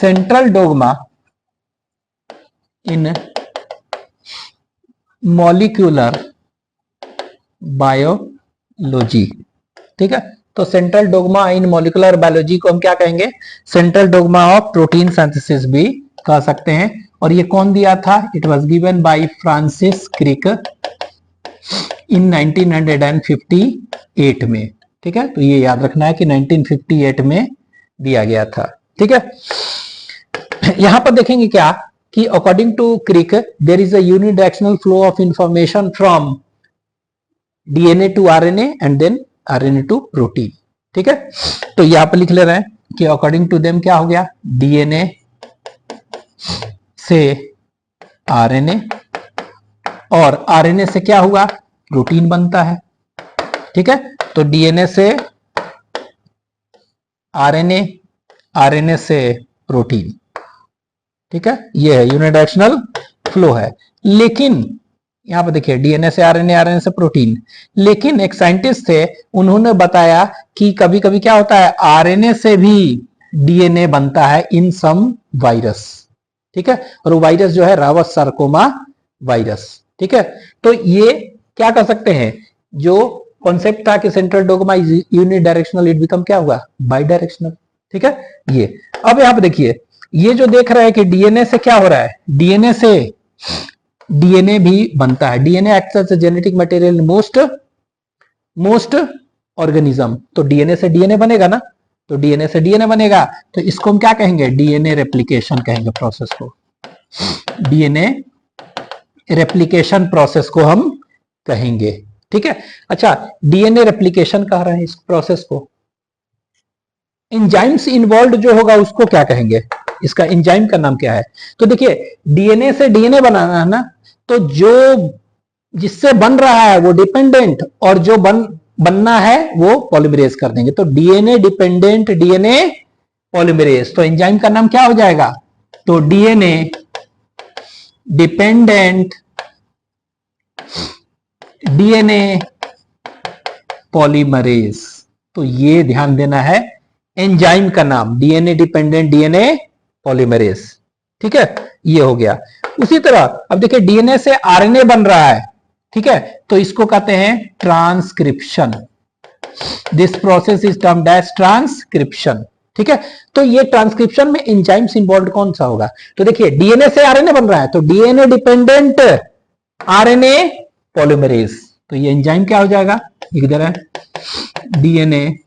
Central dogma in molecular biology. ठीक है, तो central dogma in molecular biology को हम क्या कहेंगे? Central dogma of protein synthesis भी कह सकते हैं। और ये कौन दिया था? It was given by Francis Crick in 1958 में। ठीक है, तो ये याद रखना है कि 1958 में दिया गया था। ठीक है, यहां पर देखेंगे क्या कि according to Crick there is a unidirectional flow of information from DNA to RNA and then RNA to protein. ठीक है, तो यहां पर लिख ले रहे हैं कि अकॉर्डिंग टू देम क्या हो गया? डीएनए से आरएनए और आरएनए से क्या हुआ? प्रोटीन बनता है। ठीक है, तो डीएनए से आरएनए, आरएनए से प्रोटीन। ठीक है, ये है यूनिडायरेक्शनल फ्लो है। लेकिन यहां पर देखिए डीएनए से आरएनए, आरएनए से प्रोटीन। लेकिन एक साइंटिस्ट थे, उन्होंने बताया कि कभी कभी क्या होता है, आरएनए से भी डीएनए बनता है इन सम वायरस। ठीक है, और वो वायरस जो है रावत सार्कोमा वायरस। ठीक है, तो ये क्या कर सकते हैं? जो कॉन्सेप्ट था कि central dogma is unidirectional, it become क्या हुआ? By directional. ठीक है, ये अब यहां पर देखिए, ये जो देख रहा है कि डीएनए से क्या हो रहा है? डीएनए से डीएनए भी बनता है। DNA acts as genetic material most organism. तो डीएनए से डीएनए बनेगा ना, तो डीएनए से डीएनए बनेगा, तो इसको हम क्या कहेंगे? डीएनए रेप्लिकेशन कहेंगे प्रोसेस को। डीएनए रेप्लिकेशन प्रोसेस को हम कहेंगे। ठीक है, अच्छा, डीएनए रेप्लिकेशन कह रहे हैं इस प्रोसेस को। एंजाइम्स इन्वॉल्व जो होगा उसको क्या कहेंगे? इसका एंजाइम का नाम क्या है? तो देखिए डीएनए से डीएनए बनाना है ना, तो जो जिससे बन रहा है वो डिपेंडेंट, और जो बनना है वो पॉलीमरेज कर देंगे। तो डीएनए डिपेंडेंट डीएनए पॉलीमरेज, तो एंजाइम का नाम क्या हो जाएगा? तो डीएनए डिपेंडेंट डीएनए पॉलीमरेज। तो ये ध्यान देना है एंजाइम का नाम, डीएनए डिपेंडेंट डीएनए पॉलीमरेज। ठीक है, ये हो गया। उसी तरह अब देखिए डीएनए से आरएनए बन रहा है। ठीक है, तो इसको कहते हैं transcription. This process is termed as transcription. ठीक है, तो ये ट्रांसक्रिप्शन में एंजाइम्स इन्वॉल्व कौन सा होगा? तो देखिए डीएनए से आरएनए बन रहा है, तो डीएनए डिपेंडेंट आरएनए पॉलीमरेज। तो ये एंजाइम क्या हो जाएगा? इधर है डीएनए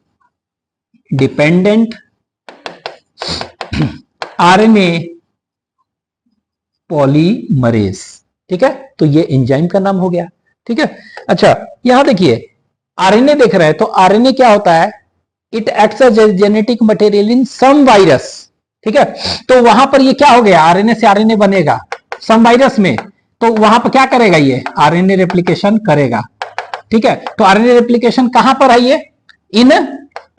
डिपेंडेंट आरएनए पॉलीमरेज। ठीक है, तो ये एंजाइम का नाम हो गया। ठीक है, अच्छा यहां देखिए आरएनए देख रहे हैं, तो आरएनए क्या होता है? It acts as genetic material in some virus. ठीक है, तो वहां पर ये क्या हो गया? आरएनए से आरएनए बनेगा सम वायरस में, तो वहां पर क्या करेगा? ये आरएनए रेप्लिकेशन करेगा। ठीक है, तो आरएनए रेप्लिकेशन कहां पर है? ये इन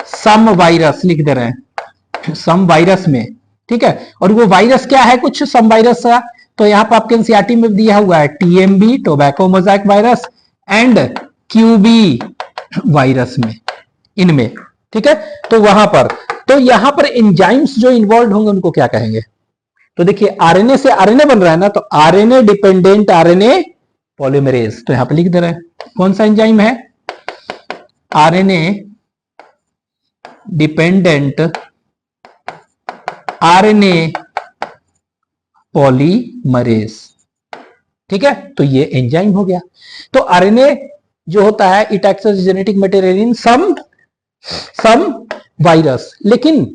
सम वायरस लिख दे रहे हैं, सम वायरस में। ठीक है, और वो वायरस क्या है? कुछ सम वायरस का, तो यहां पर आपके एनसीईआरटी में दिया हुआ है TMB tobacco mosaic virus and QB virus में, इनमें। ठीक है, तो वहां पर, तो यहां पर एंजाइम्स जो इन्वॉल्व होंगे उनको क्या कहेंगे? तो देखिए आरएनए से आरएनए बन रहा है ना, तो आरएनए डिपेंडेंट आरएनए पॉलीमरेज। तो यहां पर लिख दे रहे हैं कौन सा एंजाइम है? RNA dependent RNA polymerase. ठीक है, तो ये एंजाइम हो गया। तो आरएनए जो होता है it acts as genetic material in some virus, लेकिन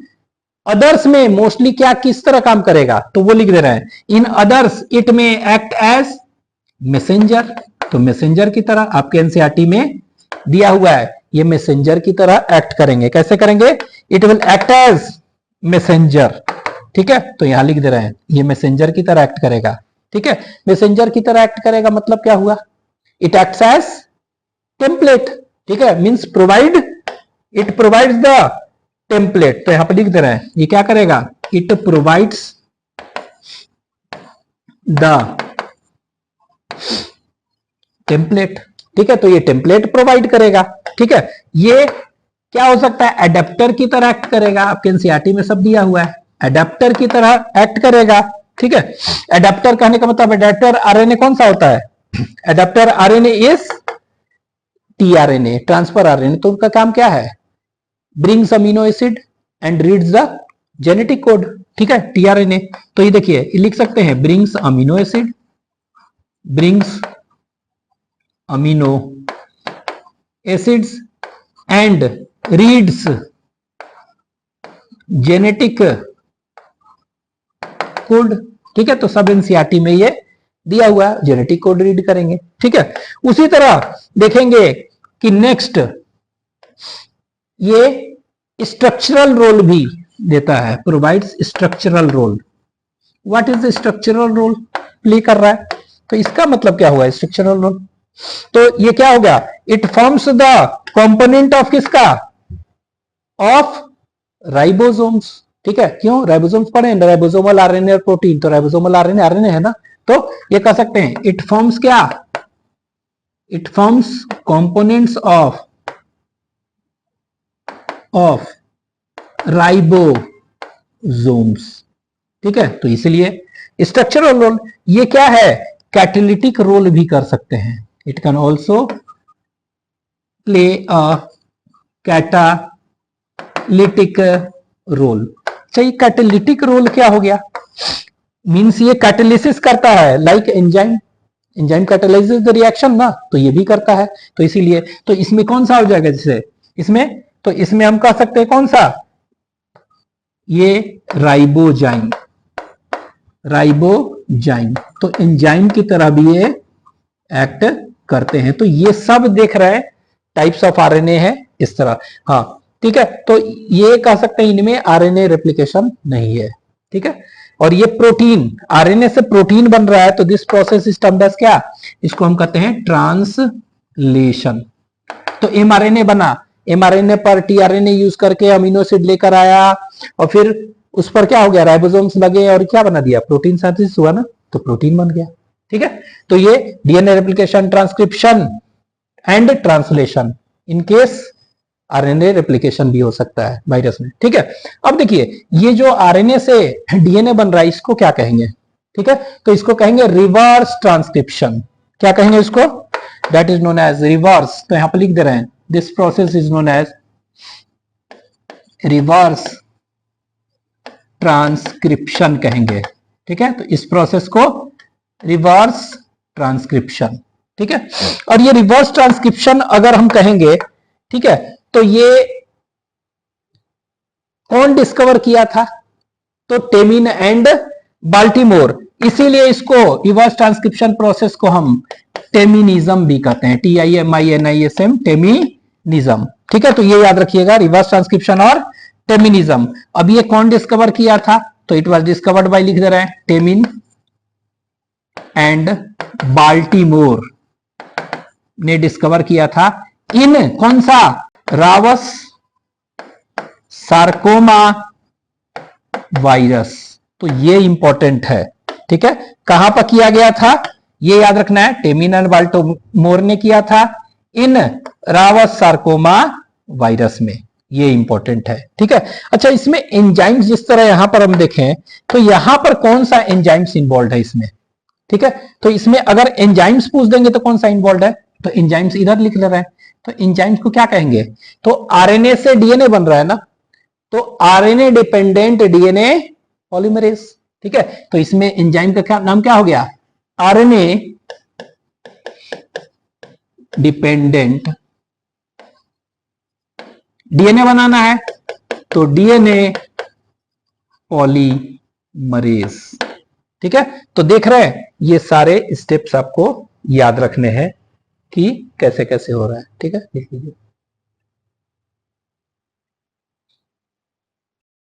अदर्स में मोस्टली क्या किस तरह काम करेगा? तो वो लिख दे रहे हैं इन अदर्स इट में एक्ट एज मैसेंजर। तो मैसेंजर की तरह आपके एनसीईआरटी में दिया हुआ है, ये मैसेंजर की तरह एक्ट करेंगे। कैसे करेंगे? It will act as messenger. ठीक है, तो यहां लिख दे रहे हैं ये मैसेंजर की तरह एक्ट करेगा। ठीक है, मैसेंजर की तरह एक्ट करेगा मतलब क्या हुआ? It acts as template. ठीक है, means provide, it provides the template. तो यहां पर लिख दे रहे हैं ये क्या करेगा? It provides the template. ठीक है, तो ये टेम्पलेट प्रोवाइड करेगा। ठीक है, ये क्या हो सकता है? एडेप्टर की तरह एक्ट करेगा। आपके एनसीईआरटी में सब दिया हुआ है। एडेप्टर की तरह एक्ट करेगा। ठीक है, एडेप्टर कहने का मतलब एडेप्टर आरएनए कौन सा होता है? Adapter RNA is tRNA, transfer RNA. तो उनका काम क्या है? Brings amino acid and reads the genetic code. ठीक है, टीआरएनए। तो ये देखिए, लिख सकते हैं brings amino acid, brings amino acids and reads genetic code. ठीक है, तो सब एनसीईआरटी में ये दिया हुआ है, जेनेटिक कोड रीड करेंगे। ठीक है, उसी तरह देखेंगे कि नेक्स्ट ये स्ट्रक्चरल रोल भी देता है, provides structural role. What is structural role play कर रहा है? तो इसका मतलब क्या हुआ स्ट्रक्चरल रोल? तो ये क्या हो गया? It forms the component of किसका? Of ribosomes. ठीक है, क्यों? राइबोसोम्स पढ़े, राइबोसोमल आरएनए और प्रोटीन। तो राइबोसोमल आरएनए आरएनए है ना, तो ये कह सकते हैं इट फॉर्म्स क्या? It forms components of ribosomes. ठीक है, तो इसलिए स्ट्रक्चरल रोल। ये क्या है? कैटालिटिक रोल भी कर सकते हैं। It can also play a catalytic role. अच्छा, कैटालिटिक रोल क्या हो गया? मीन्स ये कैटालिसिस करता है, like enzyme. Enzyme catalyses the reaction ना, तो ये भी करता है। तो इसीलिए तो इसमें कौन सा हो जाएगा? जैसे इसमें, तो इसमें हम कह सकते हैं कौन सा? ये राइबोजाइम, राइबोजाइम। तो एंजाइम की तरह भी ये एक्ट करते हैं। तो ये सब देख रहे हैं टाइप्स ऑफ आरएनए है इस तरह। हाँ, ठीक है, तो ये कह सकते हैं इनमें आरएनए रेप्लिकेशन नहीं है। ठीक है, और ये प्रोटीन, आरएनए से प्रोटीन बन रहा है, तो this process is termed as क्या? इसको हम कहते हैं ट्रांसलेशन। तो एमआरएनए बना, एमआरएनए पर टीआरएनए यूज करके अमीनो एसिड लेकर आया, और फिर उस पर क्या हो गया? राइबोसोम्स लगे और क्या बना दिया? प्रोटीन सिंथेसिस हुआ ना, तो प्रोटीन बन गया। ठीक है, तो ये DNA replication, transcription and translation. In case RNA replication भी हो सकता है वायरस में। ठीक है, अब देखिए ये जो आरएनए से डीएनए बन रहा है, इसको क्या कहेंगे? ठीक है, तो इसको कहेंगे रिवर्स ट्रांसक्रिप्शन। क्या कहेंगे इसको? That is known as reverse. तो यहां पर लिख दे रहे हैं, this process is known as reverse transcription कहेंगे। ठीक है, तो इस प्रोसेस को रिवर्स ट्रांसक्रिप्शन। ठीक है, और ये रिवर्स ट्रांसक्रिप्शन अगर हम कहेंगे, ठीक है, तो ये कौन डिस्कवर किया था? तो टेमिन एंड बाल्टीमोर। इसीलिए इसको रिवर्स ट्रांसक्रिप्शन प्रोसेस को हम टेमिनिज्म भी कहते हैं, TIMINISM, टेमिनिज्म। ठीक है, तो ये याद रखिएगा, रिवर्स ट्रांसक्रिप्शन और टेमिनिज्म। अब ये कौन डिस्कवर किया था? तो इट वाज डिस्कवर्ड बाय, लिख दे रहे हैं, टेमिन एंड बाल्टीमोर ने डिस्कवर किया था। इन कौन सा? रावस सार्कोमा वायरस। तो ये इंपॉर्टेंट है। ठीक है, कहां पर किया गया था? ये याद रखना है, टेमिन एंड बाल्टीमोर ने किया था इन रावस सार्कोमा वायरस में। ये इंपॉर्टेंट है। ठीक है, अच्छा, इसमें एंजाइम्स जिस तरह यहां पर हम देखें, तो यहां पर कौन सा एंजाइम्स इन्वॉल्व है इसमें? ठीक है, तो इसमें अगर एंजाइम्स पूछ देंगे तो कौन सा इन्वॉल्व है? तो एंजाइम्स इधर लिख ले रहे हैं, तो एंजाइम्स को क्या कहेंगे? तो आरएनए से डीएनए बन रहा है ना, तो आरएनए डिपेंडेंट डीएनए पॉलीमरेज। ठीक है, तो इसमें एंजाइम का क्या नाम क्या हो गया? RNA dependent. डीएनए बनाना है तो डीएनए पॉलीमरेज। ठीक है, तो देख रहे हैं, ये सारे स्टेप्स आपको याद रखने हैं कि कैसे कैसे हो रहा है। ठीक है, देख लीजिए।